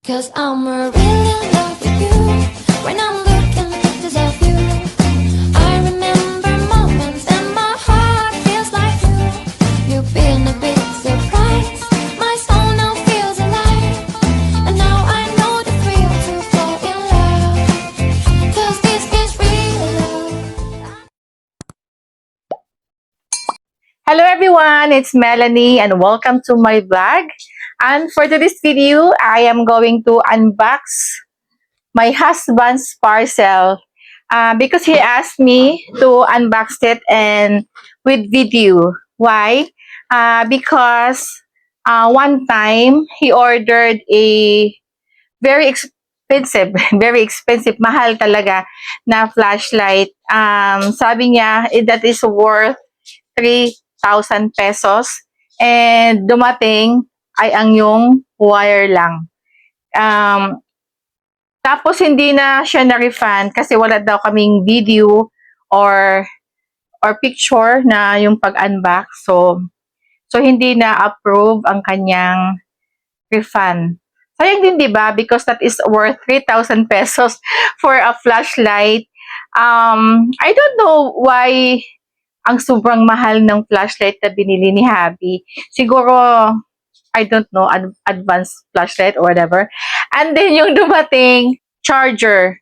'Cause I'm really in love with you. When I'm looking at pictures of you, I remember moments and my heart feels like you. You've been a big surprise. My soul now feels alive. And now I know the thrill to fall in love. 'Cause this is real love. Hello everyone, it's Melanie and welcome to my vlog. And for today's video, I am going to unbox my husband's parcel because he asked me to unbox it and with video. Why? Because one time he ordered a very expensive, very expensive, mahal talaga na flashlight. Sabi niya, that is worth 3,000 pesos and dumating ay ang yung wire lang. Tapos hindi na siya na-refund kasi wala daw kaming video or picture na yung pag-unbox. So hindi na approve ang kanyang refund. Sayang din 'di ba? Because that is worth 3,000 pesos for a flashlight. I don't know why ang sobrang mahal ng flashlight na binili ni Habi. Siguro, I don't know, advanced flashlight or whatever. And then yung dumating, charger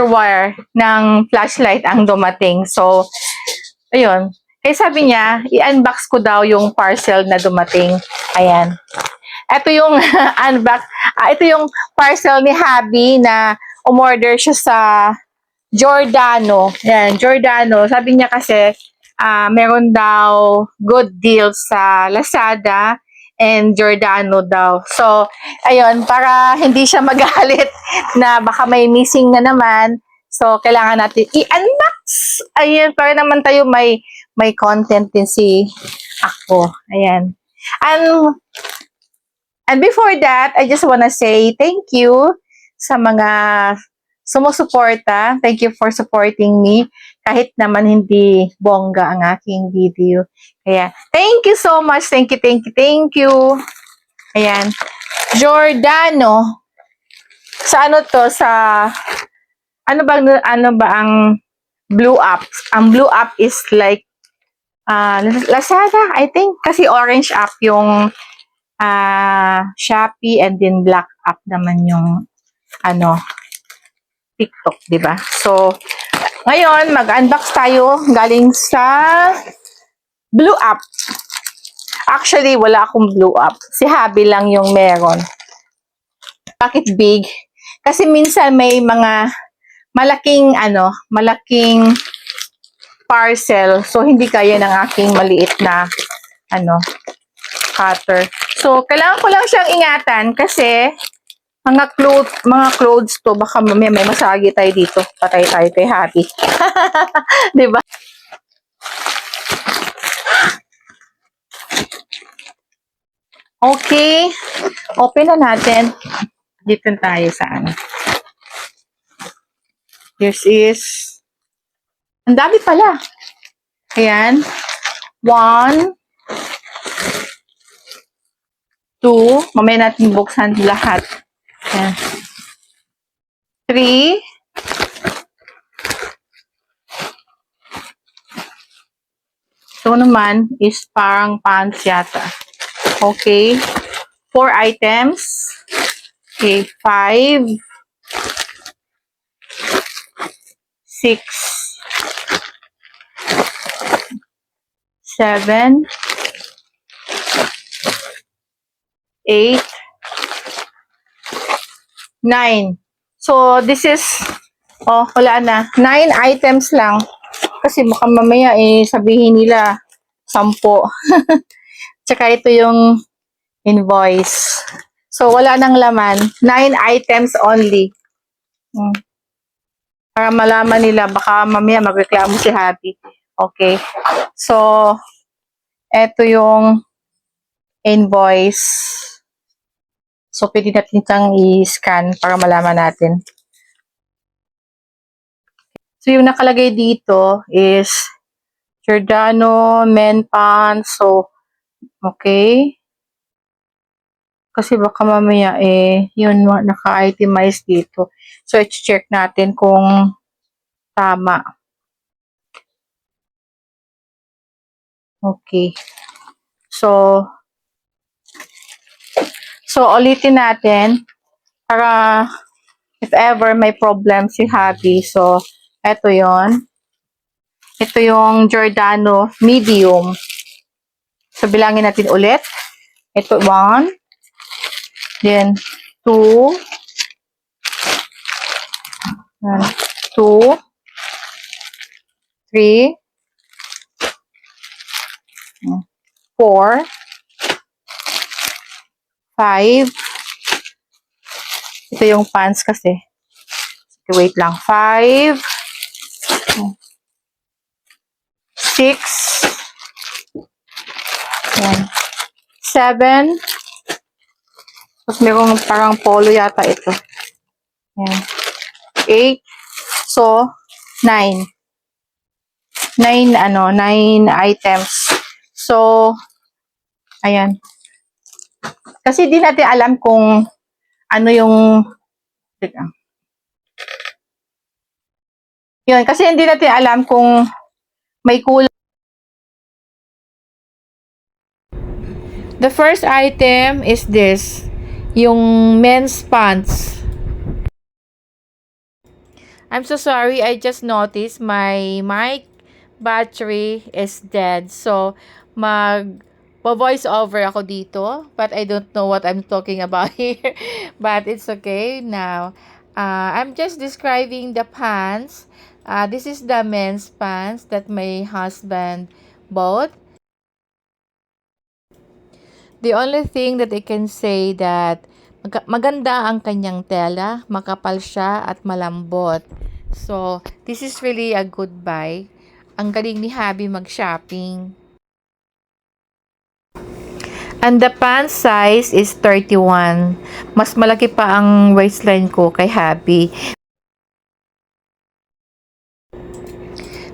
wire ng flashlight ang dumating. So, ayun. Kaya sabi niya, i-unbox ko daw yung parcel na dumating. Ayan. Ito yung ito yung parcel ni Habi na umorder siya sa Giordano. Yan, Giordano. Sabi niya kasi, meron daw good deals sa Lazada and Giordano daw. So, ayun, para hindi siya magalit na baka may missing na naman. So, kailangan natin i-unbox. Ayun, para naman tayo may content din si ako. Ayan. And before that, I just wanna say thank you sa mga sumusuporta. Thank you for supporting me kahit naman hindi bongga ang aking video. Kaya, thank you so much. Thank you, thank you, thank you. Ayan. Giordano. Sa ano to? Sa, ano ba ang Blue App? Ang Blue App is like, Lazada, I think. Kasi orange app yung Shopee and then black app naman yung TikTok, di ba? So, ngayon, mag-unbox tayo galing sa Blue App. Actually, wala akong Blue App. Si Habi lang yung meron. Bakit big? Kasi minsan may mga malaking parcel. So, hindi kaya ng aking maliit na cutter. So, kailangan ko lang siyang ingatan kasi mga clothes to, baka may masagi tayo dito. Patay tayo kay Happy. Diba? Okay. Open na natin. Dito tayo sa This is, ang dami pala. Ayan. 1, 2, mamaya natin buksan lahat. Ayan. 3, 2 naman is parang pants yata. Okay. 4 items. Okay. 5, 6, 7, 8, 9. So, this is, wala na. 9 items lang. Kasi baka mamaya sabihin nila 10. Tsaka ito yung invoice. So, wala nang laman. 9 items only. Para malaman nila, baka mamaya magreklamo si Happy. Okay. So, ito yung invoice. So, pwede natin siyang i-scan para malaman natin. So, yung nakalagay dito is Giordano men pants. So, okay. Kasi baka mamaya yun naka-itemize dito. So, i-check natin kung tama. Okay. So, ulitin natin para if ever may problem si Habi. So, eto yon. Ito yung Giordano medium. So, bilangin natin ulit. Ito, 1. Then, 2. 2. 3. 4. 5. Ito yung pants kasi. Wait lang. 5. 6. 7. Tapos merong parang polo yata ito. 8. So, 9. 9 items. So, ayan. Kasi di natin alam kung ano yung yun, kasi hindi natin alam kung may kulang. The first item is this, yung men's pants. I'm so sorry, I just noticed my mic battery is dead. So, voice over ako dito, but I don't know what I'm talking about here. But it's okay now. I'm just describing the pants. This is the men's pants that my husband bought. The only thing that I can say that maganda ang kanyang tela, makapal siya at malambot. So, this is really a good buy. Ang galing ni Habi mag-shopping. And the pant size is 31. Mas malaki pa ang waistline ko kay Habi.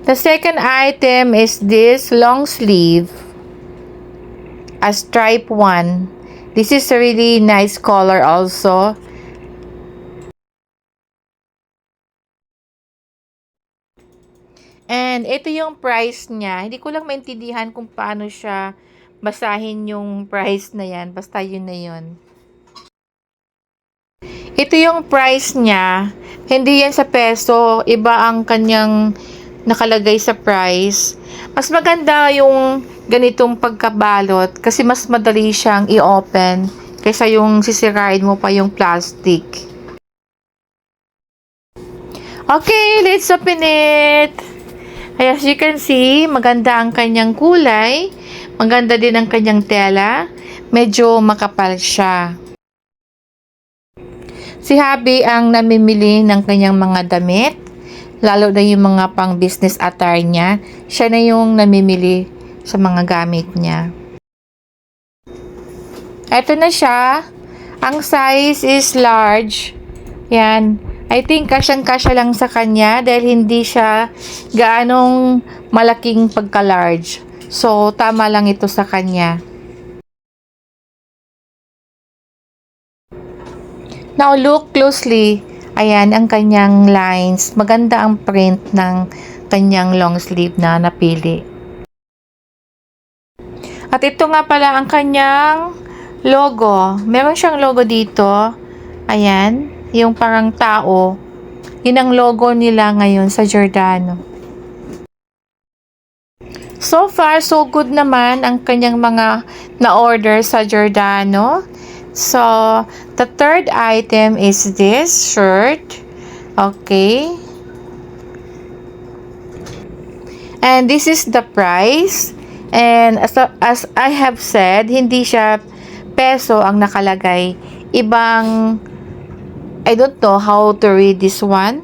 The second item is this long sleeve. A stripe one. This is a really nice color also. And ito yung price niya. Hindi ko lang maintindihan kung paano siya basahin yung price na yan. Basta yun na yun. Ito yung price niya. Hindi yan sa peso. Iba ang kanyang nakalagay sa price. Mas maganda yung ganitong pagkabalot kasi mas madali siyang i-open kaysa yung sisirain mo pa yung plastic. Okay, let's open it. As you can see, maganda ang kanyang kulay. Maganda din ang kanyang tela. Medyo makapal siya. Si Habi ang namimili ng kanyang mga damit. Lalo na yung mga pang business attire niya. Siya na yung namimili sa mga gamit niya. Ito na siya. Ang size is large. Yan. I think kasyang-kasya lang sa kanya dahil hindi siya gaanong malaking pagka-large. So, tama lang ito sa kanya. Now, look closely. Ayan, ang kanyang lines. Maganda ang print ng kanyang long sleeve na napili. At ito nga pala ang kanyang logo. Meron siyang logo dito. Ayan, yung parang tao. Yun ang logo nila ngayon sa Giordano. So far, so good naman ang kanyang mga na-order sa Giordano. So, the third item is this shirt. Okay. And this is the price. And as I have said, hindi siya peso ang nakalagay. Ibang, I don't know how to read this one.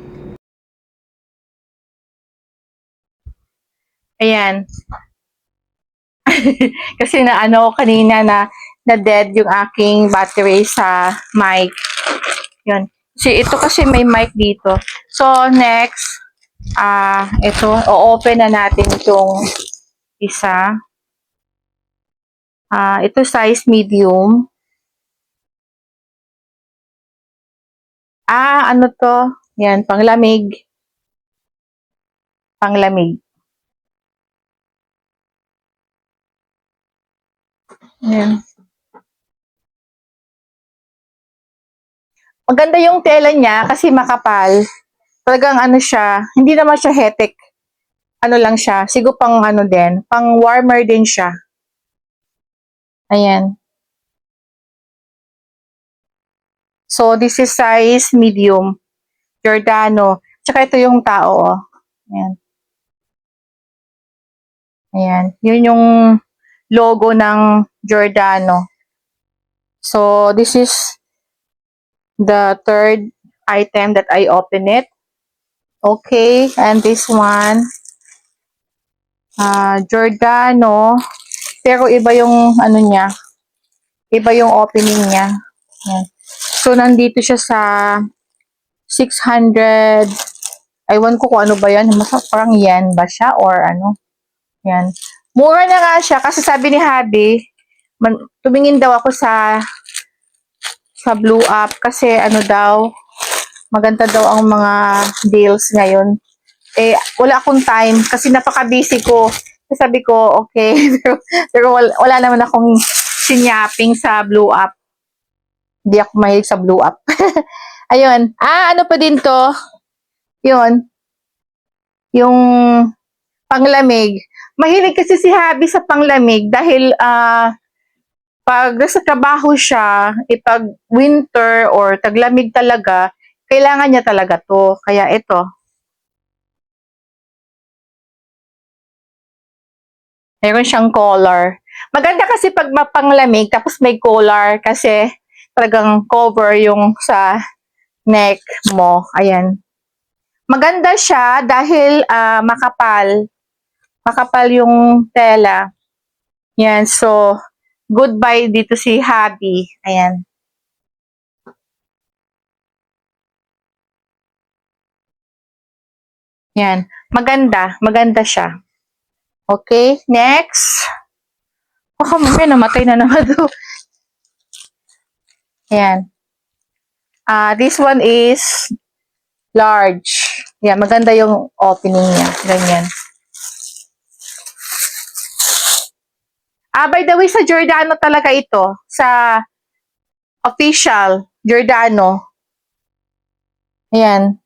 Ayan. Kasi na kanina na dead yung aking battery sa mic. Yun. Kasi may mic dito. So, next, ito, o-open na natin itong isa. Ito size medium. Ano to? Yan, panglamig. Panglamig. Yan. Maganda yung tela niya kasi makapal. Talagang ano siya, hindi naman siya hetek. Ano lang siya, siguro pang ano din, pang warmer din siya. Ayan. So, this is size medium. Giordano. Tsaka ito yung tao, oh. Ayan. Ayan. Yun yung logo ng Giordano. So, this is the third item that I open it. Okay. And this one, Giordano. Pero iba yung ano niya. Iba yung opening niya. Ayan. So, nandito siya sa 600. Aywan ko kung ano ba yan. Parang yen ba siya or ano. Yan. Mura na nga siya kasi sabi ni Habi, tumingin daw ako sa Blue App kasi ano daw, maganda daw ang mga deals ngayon. Eh, wala akong time kasi napaka-busy ko. Sabi ko, okay. pero wala naman akong sinyapping sa Blue App. Hindi ako mahilig sa Blue App. Ayun. Ano pa din to? Yun. Yung panglamig. Mahilig kasi si Habi sa panglamig dahil pag nasa trabaho siya, pag winter or taglamig talaga, kailangan niya talaga to. Kaya ito. Meron siyang collar. Maganda kasi pag mapanglamig tapos may collar kasi talagang cover yung sa neck mo. Ayan. Maganda siya dahil makapal. Makapal yung tela. Yan. So, goodbye dito si Habi. Ayan. Yan. Maganda. Maganda siya. Okay. Next. Baka mamaya namatay na naman to. Ayan. This one is large. Yan. Maganda yung opening niya. Ganyan. By the way, sa Giordano talaga ito. Sa official Giordano. Ayan.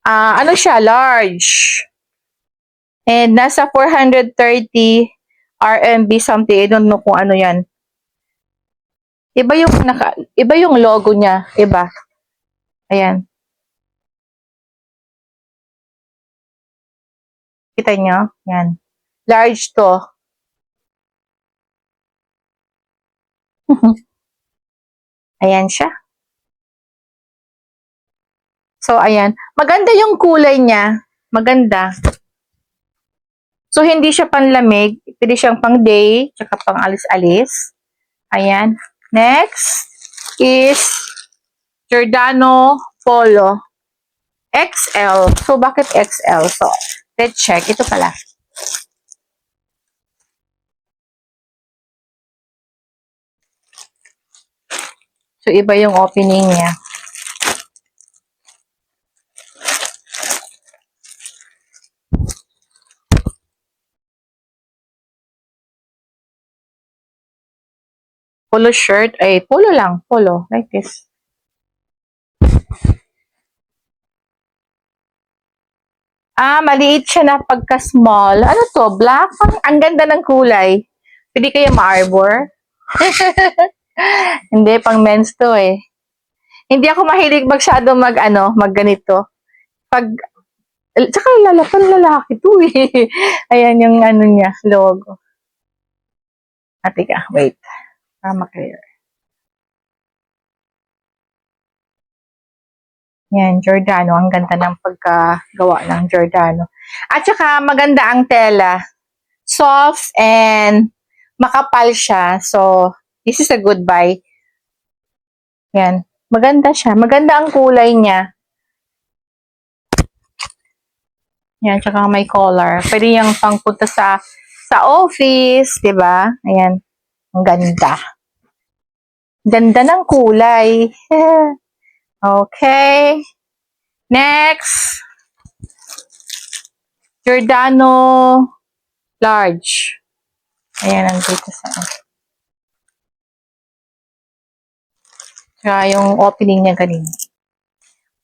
Ano siya? Large. And nasa 430 RMB something. I don't know kung ano yan. Iba yung logo niya. Iba. Ayan. Kita nyo? Yan. Large to. Ayan siya. So, ayan. Maganda yung kulay niya. Maganda. So, hindi siya panlamig. Pwede siyang pang day, tsaka pang alis-alis. Ayan. Next is Giordano Polo. XL. So, bakit XL? So, let's check. Ito pala. So, iba yung opening niya. Polo shirt. Ay, polo lang. Polo. Like this. Maliit siya na pagka-small. Ano to? Black? Ang ganda ng kulay. Pwede kayo ma-arbor? Hindi, pang men's to eh. Hindi ako mahilig masyado mag ganito. Tsaka lalaki to eh. Ayan yung ano niya, logo. Teka, wait. Para ma-clear. Yan, Giordano. Ang ganda ng pagkagawa ng Giordano. At saka maganda ang tela. Soft and makapal siya. So, this is a good buy. Yan. Maganda siya. Maganda ang kulay niya. Yan, tsaka may collar. Pwede yung pangpunta sa office, 'di ba? Ayan. Ang ganda. Ganda ng kulay. Okay. Next. Giordano large. Ayan, nandito sa yung opening niya kanina.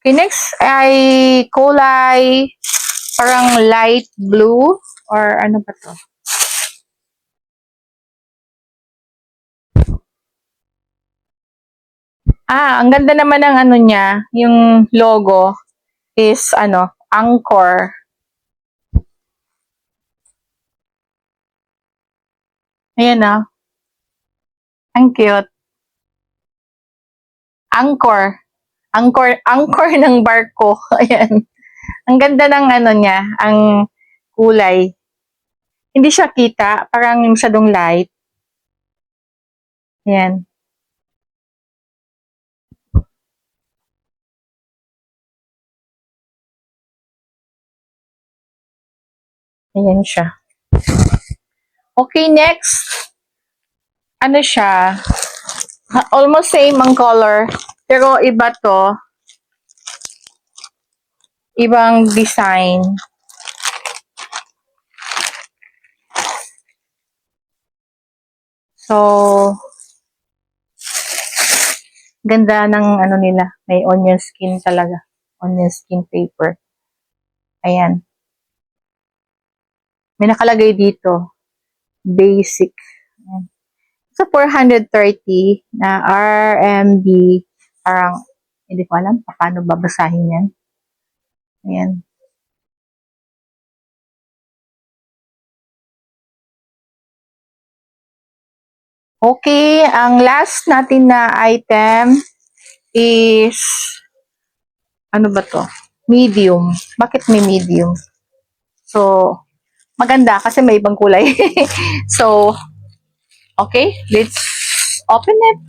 Okay, next ay kulay parang light blue or ano ba to? Ang ganda naman ng ano niya, yung logo is ano, Angkor. Ayan na. Ang cute. Angkor. Angkor ng barko. Ayan. Ang ganda ng ano niya, ang kulay. Hindi siya kita, parang masyadong light. Ayan. Ayan siya. Okay, next. Ano siya? Almost same ang color. Pero iba to. Ibang design. So, ganda ng ano nila. May onion skin talaga. Onion skin paper. Ayan. May nakalagay dito. Basic. Ayan. So, 430 na RMB. Parang, hindi ko alam paano babasahin yan. Ayan. Okay, ang last natin na item is, ano ba to? Medium. Bakit may medium? So, maganda kasi may ibang kulay. So, okay, let's open it.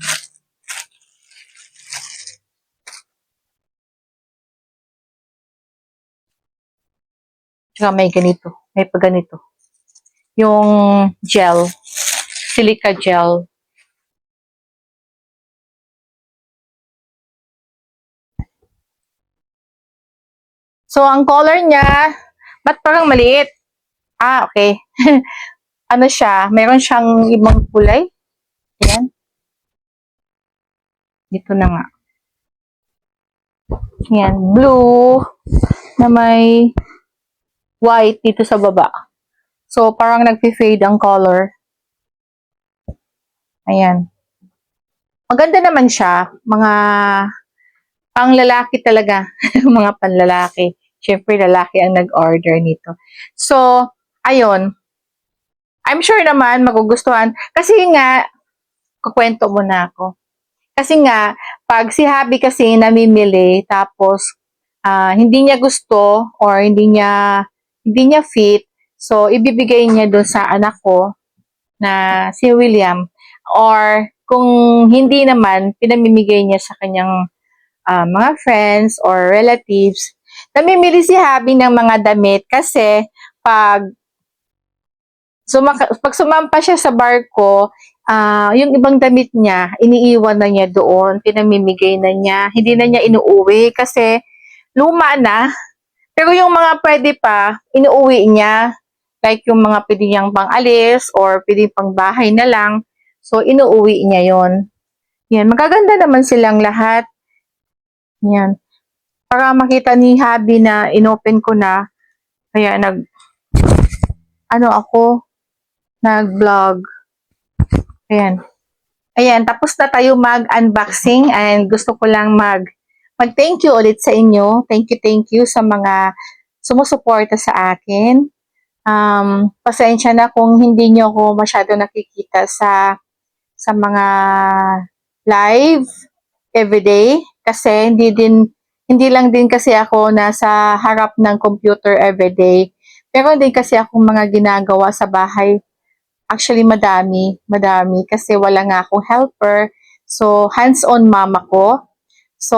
Tsaka may ganito. May pa ganito. Yung gel. Silica gel. So, ang color niya, ba't parang maliit? Okay. Ano siya? Meron siyang ibang kulay. Ayan. Dito na nga. Ayan. Blue na may white dito sa baba. So, parang nag-fade ang color. Ayan. Maganda naman siya. Mga panglalaki talaga. Mga panlalaki. Siyempre, lalaki ang nag-order nito. So, ayun. I'm sure naman magugustuhan. Kasi nga, kukwento muna ako. Kasi nga, pag si Habi kasi namimili, tapos hindi niya gusto or hindi niya fit, so ibibigay niya doon sa anak ko na si William. Or kung hindi naman, pinamimigay niya sa kanyang mga friends or relatives. Namimili si Habi ng mga damit kasi pag pag sumampa siya sa barko, yung ibang damit niya, iniiwan na niya doon, pinamimigay na niya, hindi na niya inuuwi kasi luma na. Pero yung mga pwede pa, inuuwi niya. Like yung mga pwede niyang pang-alis or pwede pang bahay na lang. So, inuuwi niya yon. Yan, magaganda naman silang lahat. Yan. Para makita ni Habi na inopen ko na, kaya nag-vlog. Ayan. Ayan, tapos na tayo mag-unboxing and gusto ko lang mag-thank you ulit sa inyo. Thank you sa mga sumusuporta sa akin. Pasensya na kung hindi nyo ako masyado nakikita sa mga live everyday kasi hindi lang din kasi ako nasa harap ng computer everyday. Pero din kasi ako mga ginagawa sa bahay. Actually, madami kasi wala nga akong helper. So, hands-on mama ko. So,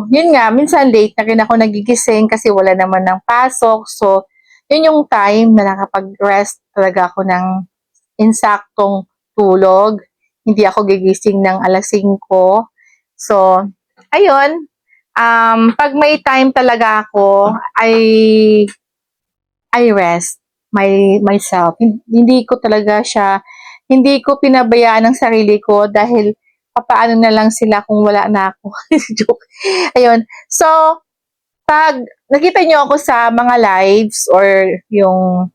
yun nga, minsan late na rin ako nagigising kasi wala naman ng pasok. So, yun yung time na nakapag-rest talaga ako ng insaktong tulog. hindi ako gigising ng alas 5. So, ayun. Pag may time talaga ako, I rest myself. Hindi ko talaga siya, hindi ko pinabayaan ang sarili ko dahil papaano na lang sila kung wala na ako. Joke. Ayun. So, pag nakita nyo ako sa mga lives or yung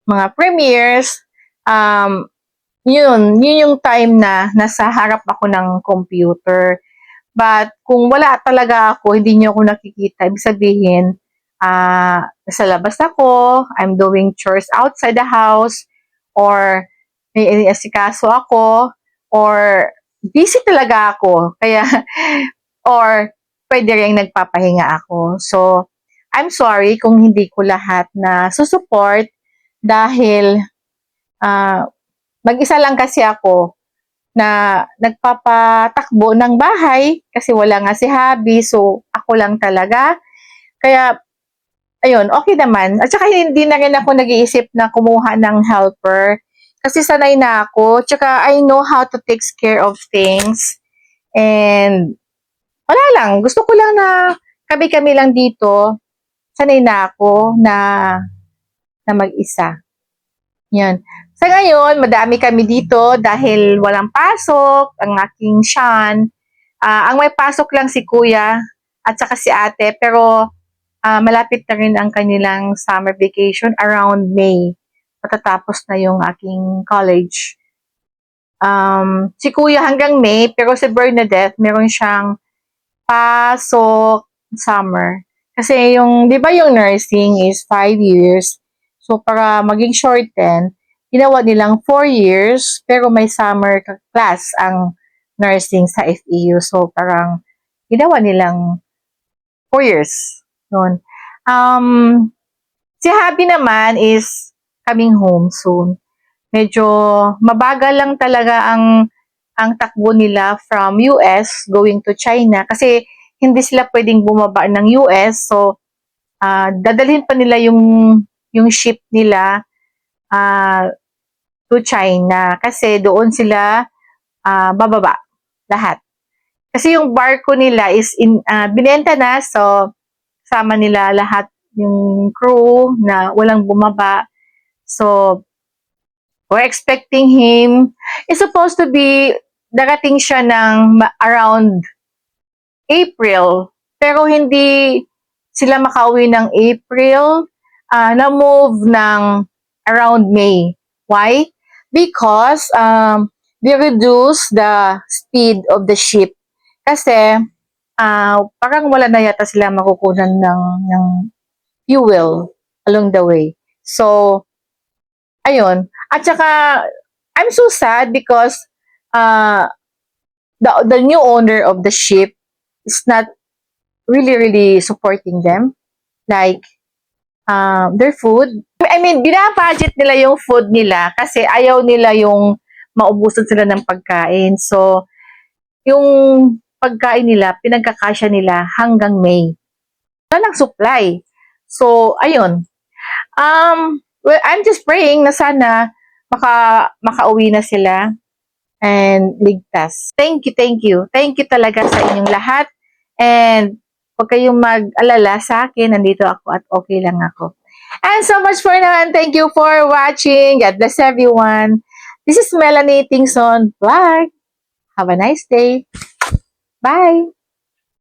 mga premieres, yun yung time na nasa harap ako ng computer. But kung wala talaga ako, hindi nyo ako nakikita, ibig sabihin, nasa labas ako, I'm doing chores outside the house, or may iniasikaso ako, or busy talaga ako. Kaya, or pwede rin nagpapahinga ako. So, I'm sorry kung hindi ko lahat na susupport dahil mag-isa lang kasi ako na nagpapatakbo ng bahay kasi wala nga si hubby, so ako lang talaga. Kaya, ayun, okay naman. At saka hindi na rin ako nag-iisip na kumuha ng helper kasi sanay na ako. Tsaka I know how to take care of things. And wala lang, gusto ko lang na kami-kami lang dito. Sanay na ako na mag-isa. Yan. Sa ngayon, madami kami dito dahil walang pasok, ang aking Sean. Ang may pasok lang si kuya at saka si ate, pero malapit na rin ang kanilang summer vacation around May. Matatapos na yung aking college. Si kuya hanggang May, pero si Bernadette, meron siyang pasok summer. Kasi yung, di ba yung nursing is 5 years. So, para maging shorten, ginawa nilang 4 years, pero may summer class ang nursing sa FEU. So, parang ginawa nilang 4 years. Yun. Si Happy naman is coming home soon. Medyo mabagal lang talaga ang takbo nila from US going to China kasi hindi sila pwedeng bumaba ng US. So, dadalhin pa nila yung ship nila to China kasi doon sila bababa lahat. Kasi yung barko nila is binenta na, so sama nila lahat yung crew na walang bumaba. So, we're expecting him. It's supposed to be, darating siya ng around April. Pero hindi sila makauwi ng April. Na-move ng around May. Why? Because they reduce the speed of the ship. Kasi parang wala na yata sila makukunan ng fuel along the way. So, ayun. At saka, I'm so sad because the new owner of the ship is not really supporting them. Like, their food. I mean, binabudget nila yung food nila kasi ayaw nila yung maubusan sila ng pagkain. So, yung pagkain nila, pinagkakasya nila hanggang May. Wala ng supply. So, ayun. Well, I'm just praying na sana makauwi na sila and ligtas. Thank you. Thank you talaga sa inyong lahat. And huwag kayong mag-alala sa akin. Nandito ako at okay lang ako. And so much for now and thank you for watching. God bless everyone. This is Melanie Tingson Vlog. Have a nice day. Bye!